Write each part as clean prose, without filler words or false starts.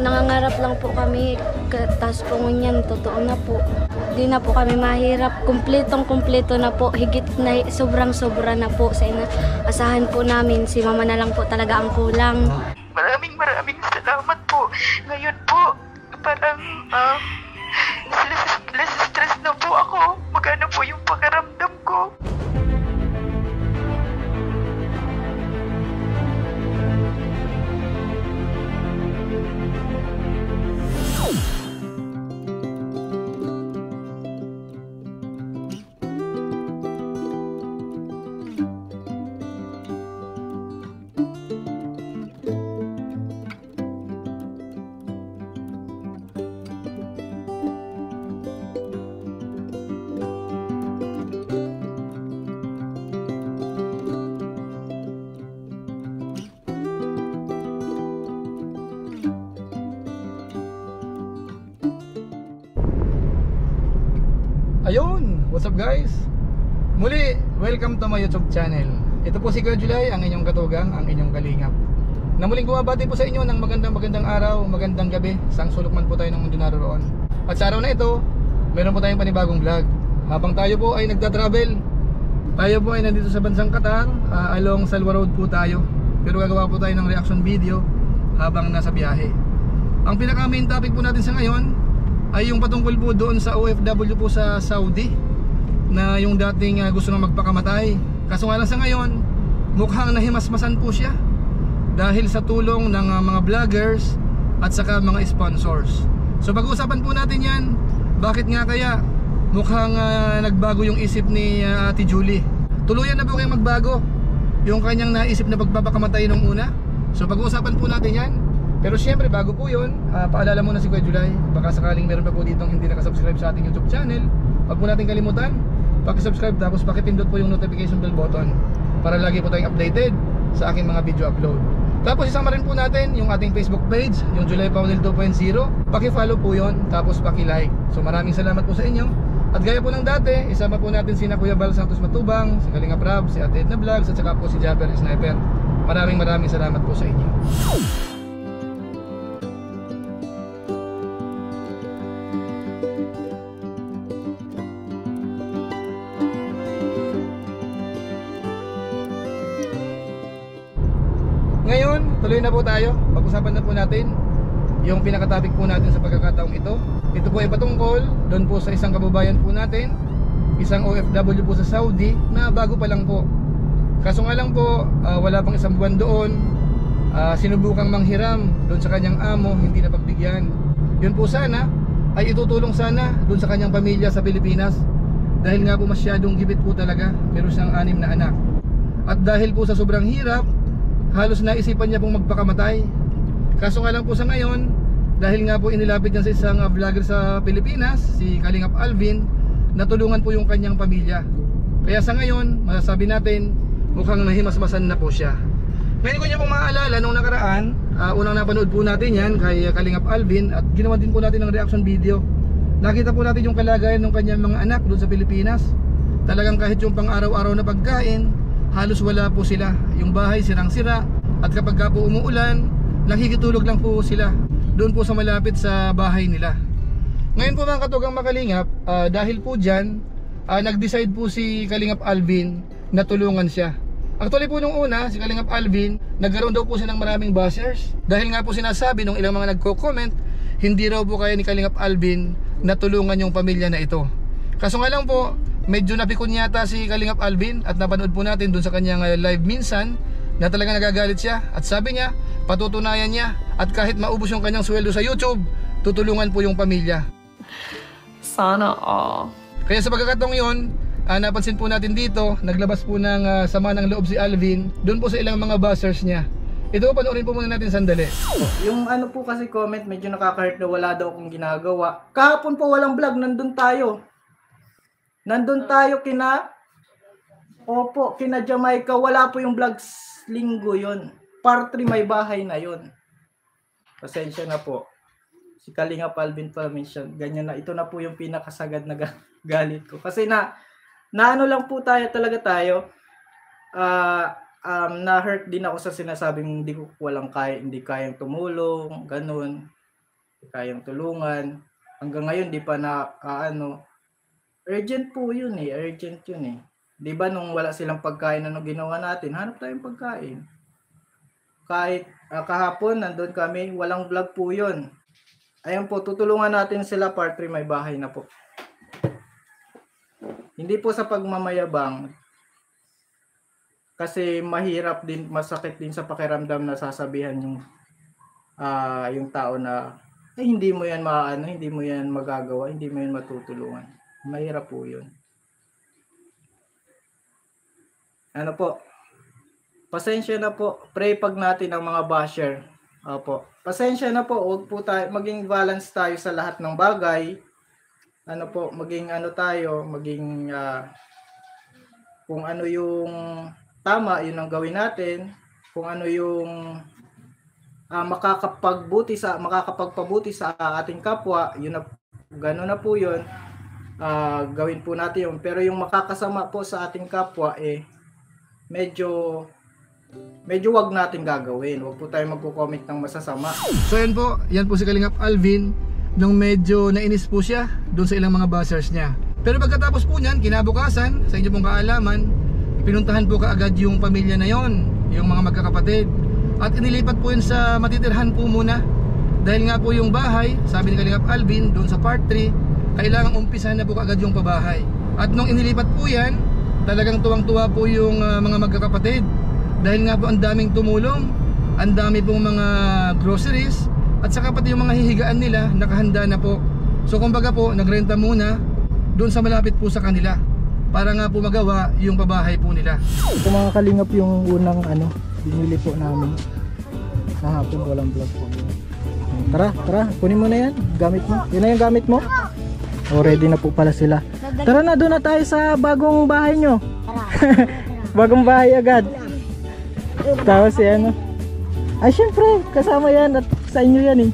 nangangarap lang po kami, tas po ngunyan, totoo na po. Di na po kami mahirap, kumpletong-kumpleto na po, higit na sobrang-sobra na po sa asahan po namin. Si mama na lang po talaga ang kulang. Maraming salamat po. Ngayon po, parang less stress na po ako. Magana po yung pakaramdam ko. Ayun, what's up guys? Muli, welcome to my YouTube channel. Ito po si Kuya July, ang inyong katugang, ang inyong kalingap, na muling bumabati po sa inyo ng magandang araw, magandang gabi, sang sulok man po tayo ng mundo naroon. At sa araw na ito, meron po tayong panibagong vlog. Habang tayo po ay nagta-travel, tayo po ay nandito sa bansang Qatar, along Salwa Road po tayo. Pero gagawa po tayo ng reaction video habang nasa biyahe. Ang pinaka main topic po natin sa ngayon ay yung patungkol po doon sa OFW po sa Saudi, na yung dating gusto nang magpakamatay. Kaso nga lang sa ngayon, mukhang nahimasmasan po siya dahil sa tulong ng mga vloggers at saka mga sponsors. So pag-uusapan po natin yan, bakit nga kaya mukhang nagbago yung isip ni Ate Julie. Tuluyan na po kayong magbago yung kanyang naisip na pagpapakamatay nung una. So pag-uusapan po natin yan. Pero syempre bago po yun, paalala muna si Kuya July, baka sakaling meron pa po ditong hindi nakasubscribe sa ating YouTube channel, huwag po natin kalimutan pakisubscribe, tapos pakipindot po yung notification bell button para lagi po tayong updated sa aking mga video upload. Tapos isama rin po natin yung ating Facebook page, yung July Paunil 2.0, pakifollow po yun, tapos pakilike. So maraming salamat po sa inyo. At gaya po ng dati, isama po natin sina Kuya Bal Santos Matubang, si Kalinga Prab, si Ate Edna Vlogs, at saka po si Japper Sniper. Maraming salamat po sa inyo. Ngayon, tuloy na po tayo. Pag-usapan na po natin yung pinaka-topic po natin sa pagkakataong ito. Ito po ay patungkol doon po sa isang kababayan po natin, isang OFW po sa Saudi, na bago pa lang po. Kaso nga lang po, wala pang isang buwan doon, sinubukang manghiram doon sa kanyang amo, hindi na pagbigyan. Yun po sana ay itutulong sana doon sa kanyang pamilya sa Pilipinas, dahil nga po masyadong gibit po talaga, meron siyang 6 na anak. At dahil po sa sobrang hirap, halos naisipan niya pong magpakamatay. Kaso nga lang po sa ngayon, dahil nga po inilapit niya sa isang vlogger sa Pilipinas, si Kalingap Alvin, natulungan po yung kanyang pamilya. Kaya sa ngayon, masasabi natin, mukhang nahimasmasan na po siya. Ngayon ko niya pong maaalala, nung nakaraan, unang napanood po natin yan kay Kalingap Alvin, at ginawa din po natin ng reaction video. Nakita po natin yung kalagayan ng kanyang mga anak doon sa Pilipinas. Talagang kahit yung pang araw-araw na pagkain, halos wala po sila. Yung bahay sirang-sira, at kapag po umuulan, nakikitulog lang po sila doon po sa malapit sa bahay nila. Ngayon po mga katugang makalingap, dahil po dyan, nag-decide po si Kalingap Alvin na tulungan siya. Actually po nung una, si Kalingap Alvin, nagkaroon daw po siya ng maraming bashers, dahil nga po sinasabi nung ilang mga nagko-comment, hindi raw po kaya ni Kalingap Alvin na tulungan yung pamilya na ito. Kaso nga lang po, medyo napikon yata si Kalingap Alvin, at napanood po natin dun sa kanyang live minsan na talaga nagagalit siya, at sabi niya, patutunayan niya, at kahit maubos yung kanyang sweldo sa YouTube, tutulungan po yung pamilya. Sana all. Kaya sa pagkakataong yun, napansin po natin dito, naglabas po ng sama ng loob si Alvin dun po sa ilang mga buzzers niya. Ito, panoorin po muna natin sandali. Yung ano po kasi comment, medyo nakaka-hurt na wala daw akong ginagawa. Kahapon po walang vlog, nandun tayo. Nandun tayo kina Jamaica, wala po yung vlogs linggo yon. Part 3 may bahay na yon. Pasensya na po. Si Kalingap Alvin pa mention, ganyan na. Ito na po yung pinakasagad na galit ko. Kasi na ano lang po talaga tayo. Na-hurt din ako sa sinasabing hindi kayang tumulong, ganun. kayang tulungan. Hanggang ngayon di pa na urgent po yun urgent yun eh. Di ba nung wala silang pagkain, ano ginawa natin? Hanap tayong pagkain. Kahit kahapon nandun kami, walang vlog po yun. Ayan po, tutulungan natin sila, part 3 may bahay na po. Hindi po sa pagmamayabang, kasi mahirap din, masakit din sa pakiramdam na sasabihan yung tao na hindi mo yan hindi mo yan magagawa, hindi mo yan matutulungan. Mahirap po yun. Ano po, pasensya na po, pray pag natin ang mga basher. Opo, pasensya na po, huwag po tayo, maging balance tayo sa lahat ng bagay. Ano po, maging maging kung ano yung tama, yun ang gawin natin. Kung ano yung makakapagpabuti sa ating kapwa, yun na, gano'n na po yun. Gawin po natin yun. Pero yung makakasama po sa ating kapwa, medyo wag natin gagawin. Wag po tayo magko-comment ng masasama. So yan po si Kalingap Alvin nung medyo nainis po siya doon sa ilang mga bashers niya. Pero pagkatapos po niyan, kinabukasan, sa inyo pong kaalaman, pinuntahan po kaagad yung pamilya na yon, yung mga magkakapatid, at inilipat po yun sa matitirhan po muna. Dahil nga po yung bahay, sabi ni Kalingap Alvin doon sa part 3, kailangang umpisahan na po kaagad yung pabahay. At nung inilipat po yan, talagang tuwang-tuwa po yung mga magkakapatid. Dahil nga po ang daming tumulong, ang dami pong mga groceries, at saka pati yung mga hihigaan nila nakahanda na po. So kumbaga po, nagrenta muna doon sa malapit po sa kanila para nga po magawa yung pabahay po nila. Ito mga Kalingap yung unang binili po namin. Kahapon walang vlog po. Tara, kunin mo na yan, gamit mo. Yun na yung gamit mo. Ready na po pala sila. Tara na, doon na tayo sa bagong bahay nyo. Bagong bahay agad. Tapos ay syempre, kasama yan at sa inyo yan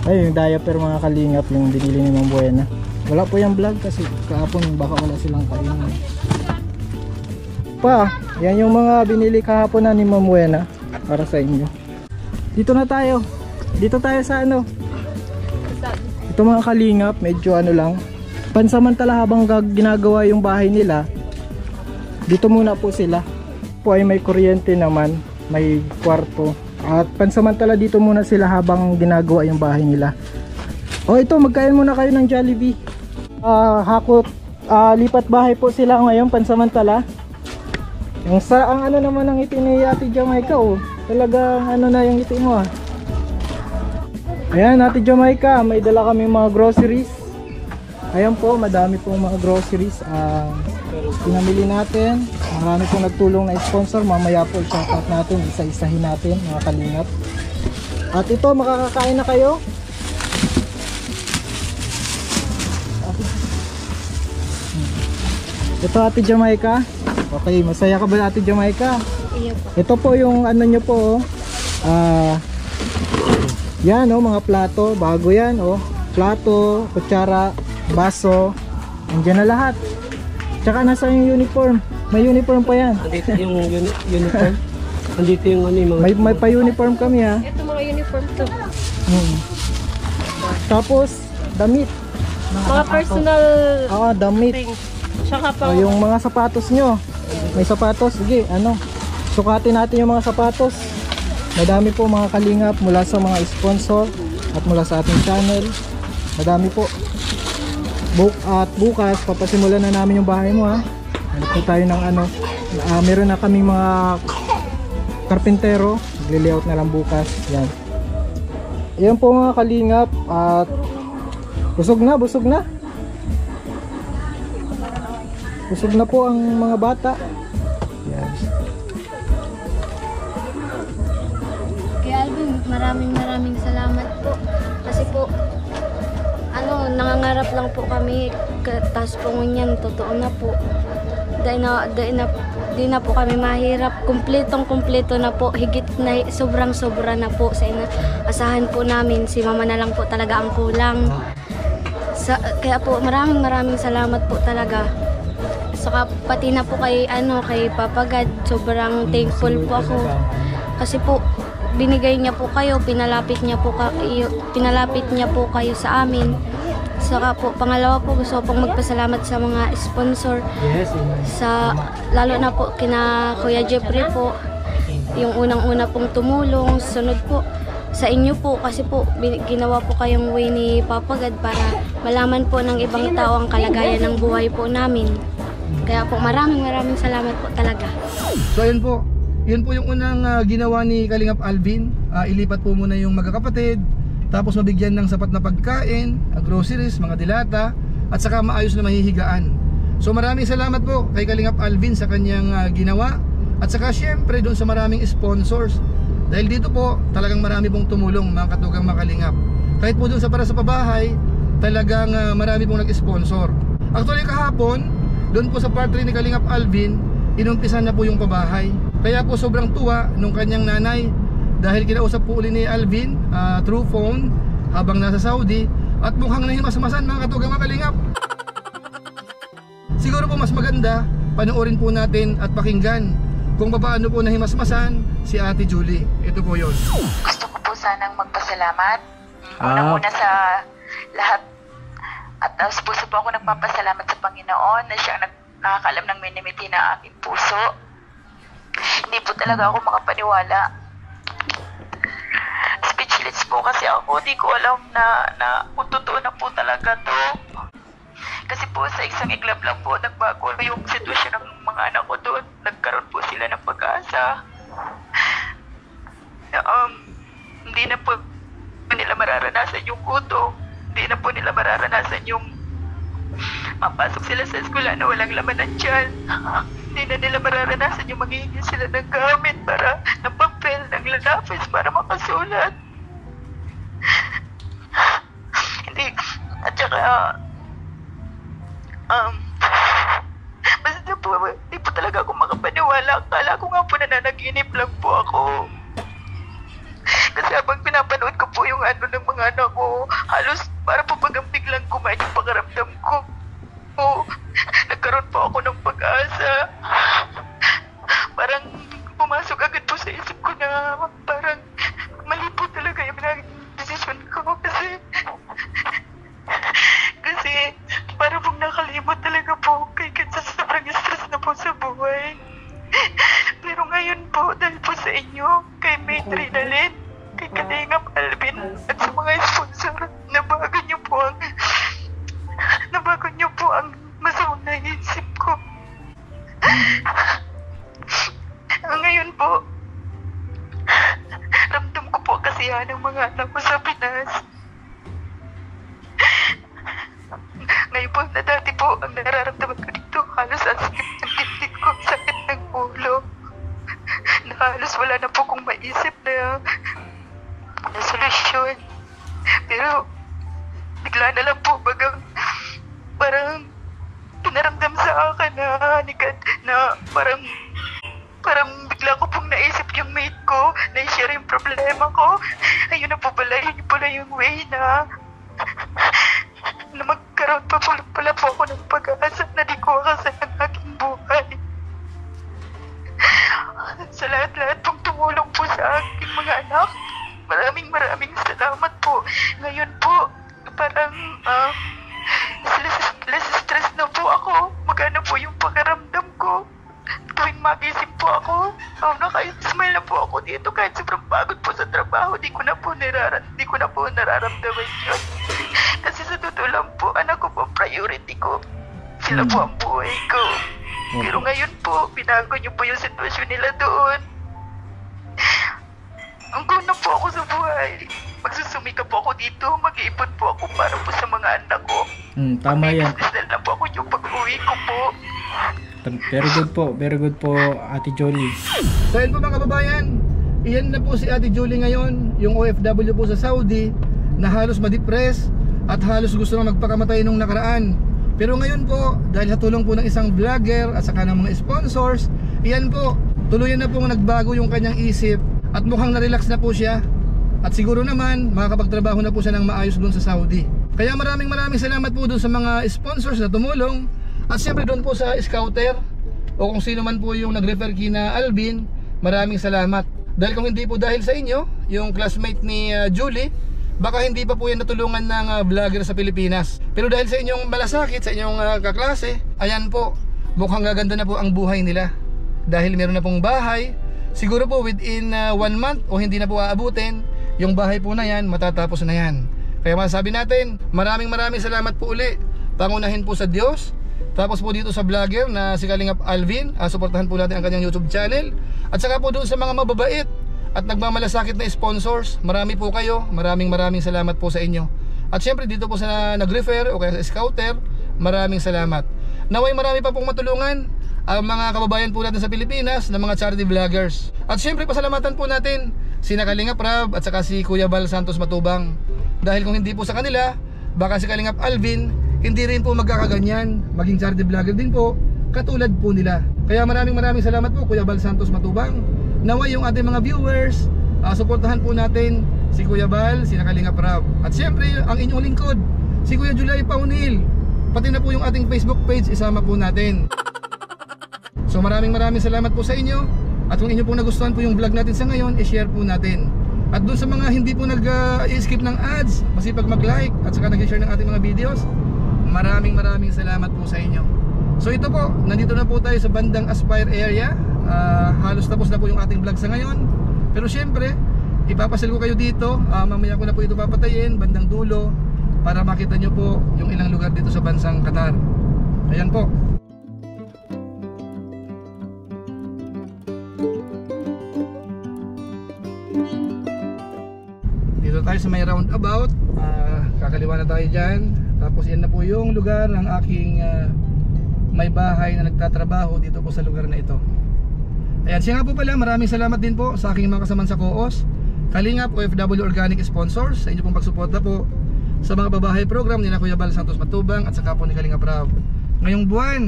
Ay, yung diaper mga Kalingap, yung binili ni Ma'am Buena. Wala po yung vlog kasi kahapon baka wala silang kainin. Yan yung mga binili kahapon na ni Ma'am Buena para sa inyo. Dito na tayo. Dito tayo sa Ito mga Kalingap, medyo lang. Pansamantala habang ginagawa yung bahay nila, dito muna po sila. Ay may kuryente naman, may kwarto. At pansamantala dito muna sila habang ginagawa yung bahay nila. Ito, magkain muna kayo ng Jollibee. Lipat bahay po sila ngayon pansamantala. Ang naman ang ngiti ni Ate Jamaica Talagang na yung ngiti mo Ayan, Ate Jamaica, may dala kami mga groceries. Ayan po, madami pong mga groceries pinamili natin. Marami pong nagtulong na sponsor. Mamaya po i-shoutout natin, isa-isahin natin mga Kalingap. At ito, makakakain na kayo. Ito Ate Jamaica. Okay, masaya ka ba Ate Jamaica? Iya po. Ito po yung nyo po yan mga plato, bago yan plato, kutsara, baso, andyan na lahat. Tsaka nasa yung uniform, may uniform pa yan. Andito yung uniform. Andito yung mga may pa uniform kami Ito mga uniform to. Tapos damit, Mga personal damit. things. Tsaka pang Yung mga sapatos nyo, may sapatos, sige sukatin natin yung mga sapatos. Madami po mga Kalingap mula sa mga sponsor at mula sa ating channel. Madami po. At bukas papasimulan na namin yung bahay mo Hanap po tayo ng meron na kaming mga karpintero. Magle-layout na lang bukas. Yan po mga Kalingap. At busog na. Busog na po ang mga bata. Yan. Kaya Alvin, maraming salamat po. Kasi po, nangangarap lang po kami, tapos po ngunyan, totoo na po. Di na po kami mahirap, kumpleto na po, higit na, sobra na po sa asahan po namin, si mama na lang po talaga ang kulang. Kaya po, maraming salamat po talaga. Saka pati na po kay Papa God, sobrang thankful po ako. Kasi po, binigay niya po kayo, pinalapit niya po kayo sa amin. Saka po, pangalawa po, gusto ko pong magpasalamat sa mga sponsor. Yes. Lalo na po kina Kuya Jeffrey po, yung unang-una pong tumulong. Sunod po sa inyo po, kasi po ginawa po kayong way ni Papa God para malaman po ng ibang tao ang kalagayan ng buhay po namin. Kaya po maraming salamat po talaga. So ayun po, yun po yung unang ginawa ni Kalingap Alvin. Ilipat po muna yung magkakapatid, tapos mabigyan ng sapat na pagkain, groceries, mga dilata, at saka maayos na mahihigaan. So maraming salamat po kay Kalingap Alvin sa kanyang ginawa, at saka syempre doon sa maraming sponsors. Dahil dito po talagang marami pong tumulong, mga katugang mga Kalingap. Kahit po doon sa para sa pabahay, talagang marami pong nag-sponsor. Actually kahapon, doon po sa part 3 ni Kalingap Alvin, inumpisan na po yung pabahay. Kaya po sobrang tuwa nung kanyang nanay, dahil kinausap po uli ni Alvin through phone habang nasa Saudi, at mukhang nahimasmasan, mga katugang mga Kalingap. Siguro po mas maganda panoorin po natin at pakinggan kung paano po nahimasmasan si Ate Julie. Ito po yun. Gusto ko po sanang magpasalamat. Unang-una sa lahat. At puso po ako nagpapasalamat sa Panginoon na siyang nakakalam ng minimiti ng aking puso. Hindi po talaga ako makapaniwala. Speechless po kasi ako. Hindi ko alam na kung totoo na po talaga to. Kasi po sa isang iglap lang po nagbago yung sitwasyon ng mga anak ko doon. Nagkaroon po sila ng pag-asa. Hindi na po nila mararanasan yung gutom. Hindi na po nila mararanasan yung mapasok sila sa eskwela na walang laman ng tiyan. Hindi na nila mararanasan yung magiging sila ng gamit para ng papel, ng lapis para makasulat. Hindi, at saka basta po, hindi po talaga ako makapaniwala. Akala ko nga po nananaginip lang po ako. Kasi habang pinapanood ko po yung ng mga anak ko, halos para po bagang biglang kumain yung pakaramdam ko. Nagkaroon po ako ng pag-asa. Parang pumasok agad po sa isip ko na parang mali po talaga yung decision ko. Kasi parang pong nakalimot talaga po kay sa sobrang stress na po sa buhay. Pero ngayon po, dahil po sa inyo, kay Mate Rinalyn, kay Kalingap Alvin, at sa mga sponsor, nabago niyo po ang masamang naisip ko. Ngayon po, ramdam ko po kasiyahan ng mga anak ko sa Pinas. Ngayon po, na dati po, ang nararamdaman ko dito, halos ang sakit ng dibdib ko, sakit ng ulo. Na halos wala na po kong maisip na solusyon. Pero, bigla na lang po bagang parang pinaramdam sa akin na parang bigla ko pong naisip yung mate ko na i-share yung problema ko. Ayun na po pala, yun pala yung way na magkaroon pa pala po ako ng pag-asa na di ko akasal ng aking buhay. Sa lahat-lahat pong tumulong po sa aking mga anak, maraming salamat po. Ngayon po, parang less stress na po ako. Magana po yung pakiramdam ko. Tuwing magising po ako, naka-smile na po ako dito kahit sobrang pagod po sa trabaho. Di ko na po nararamdaman yun. Kasi sa totoo lang po, anak ko po, priority ko. Sila po ang buhay ko. Pero ngayon po, binago niyo po yung sitwasyon nila doon. Hanggang na po ako sa buhay. Magsusumika po ako dito, mag-iipon po ako para po sa mga anak ko. Tama yan. Mag-business na po ako yung pag-uwi ko po. Very good po, Ate Jolie. So yun po mga kababayan, iyan na po si Ate Julie ngayon, yung OFW po sa Saudi, na halos ma-depress at halos gusto na magpakamatay nung nakaraan. Pero ngayon po, dahil sa tulong po ng isang vlogger at saka ng mga sponsors, iyan po, tuluyan na po nagbago yung kanyang isip at mukhang na-relax na po siya. At siguro naman, makakapagtrabaho na po siya ng maayos doon sa Saudi. Kaya maraming salamat po doon sa mga sponsors na tumulong. At siyempre doon po sa Scouter o kung sino man po yung nag-refer kina Alvin, maraming salamat. Dahil kung hindi po dahil sa inyo, yung classmate ni Julie, baka hindi pa po yan natulungan ng vlogger sa Pilipinas. Pero dahil sa inyong malasakit, sa inyong kaklase, ayan po, mukhang gaganda na po ang buhay nila. Dahil meron na pong bahay, siguro po within 1 month o hindi na po aabutin, yung bahay po na yan, matatapos na yan. Kaya masasabi natin, maraming salamat po uli. Pangunahin po sa Diyos, tapos po dito sa vlogger na si Kalingap Alvin, suportahan po natin ang kanyang YouTube channel. At saka po doon sa mga mababait at nagmamalasakit na sponsors, marami po kayo, maraming salamat po sa inyo. At syempre dito po sa nag-refer o kaya sa scouter, maraming salamat. Naway marami pa pong matulungan ang mga kababayan po natin sa Pilipinas na mga charity vloggers. At syempre pasalamatan po natin si Kalingap Rab at saka si Kuya Bal Santos Matubang. Dahil kung hindi po sa kanila, baka si Kalingap Alvin hindi rin po magkakaganyan, maging charity vlogger din po katulad po nila. Kaya maraming salamat po Kuya Bal Santos Matubang. Naway yung ating mga viewers, suportahan po natin si Kuya Bal, si Kalingap Rab. At syempre ang inyong lingkod, si Kuya July Paunil. Pati na po yung ating Facebook page, isama po natin. So maraming salamat po sa inyo. At kung inyo pong nagustuhan po yung vlog natin sa ngayon, i-share po natin. At doon sa mga hindi po nag-skip ng ads, masipag mag-like at saka nag-share ng ating mga videos, maraming salamat po sa inyo. So ito po, nandito na po tayo sa bandang Aspire area. Halos tapos na po yung ating vlog sa ngayon. Pero syempre, ipapasal ko kayo dito. Mamaya ko na po ito papatayin, bandang dulo, para makita nyo po yung ilang lugar dito sa bansang Qatar. Ayan po. Dito tayo sa may roundabout. Kakaliwa na tayo dyan. Tapos yan na po yung lugar ng aking may bahay na nagtatrabaho dito po sa lugar na ito. Ayan, siya nga po pala, maraming salamat din po sa aking mga kasaman sa COOS, Kalingap, OFW Organic Sponsors, sa inyo pong pagsuporta po sa mga babahay program ni Kuya Bal Santos Matubang at saka po ni Kalingap Rab. Ngayong buwan,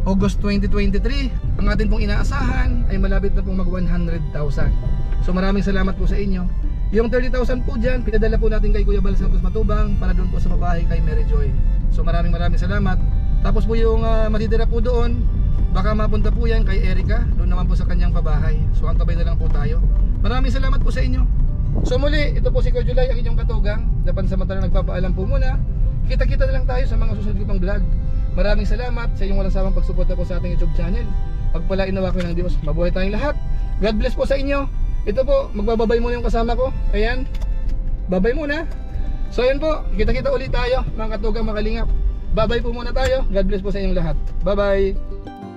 August 2023, ang atin pong inaasahan ay malapit na pong mag 100,000. So maraming salamat po sa inyo. Yung 30,000 po dyan, pinadala po natin kay Kuya Bal Santos Matubang para doon po sa babahay kay Mary Joy. So maraming salamat. Tapos po yung matitira po doon, baka mapunta po yan kay Erica, doon naman po sa kanyang pabahay. So antabay na lang po tayo. Maraming salamat po sa inyo. So muli, ito po si Kuya July, ang inyong katugang. Napansamantala nagpapaalam po muna. Kita-kita na lang tayo sa mga susunod ko pang vlog. Maraming salamat sa inyong walang sawang pagsuporta po sa ating YouTube channel. Pagpalain nawa ko ng Diyos, mabuhay tayong lahat. God bless po sa inyo. Ito po, magbababay muna yung kasama ko. Ayan, babay muna. So ayan po, kita-kita ulit tayo mga katugang, mga kalingap. Babay po muna tayo. God bless po sa inyong lahat. Bye bye.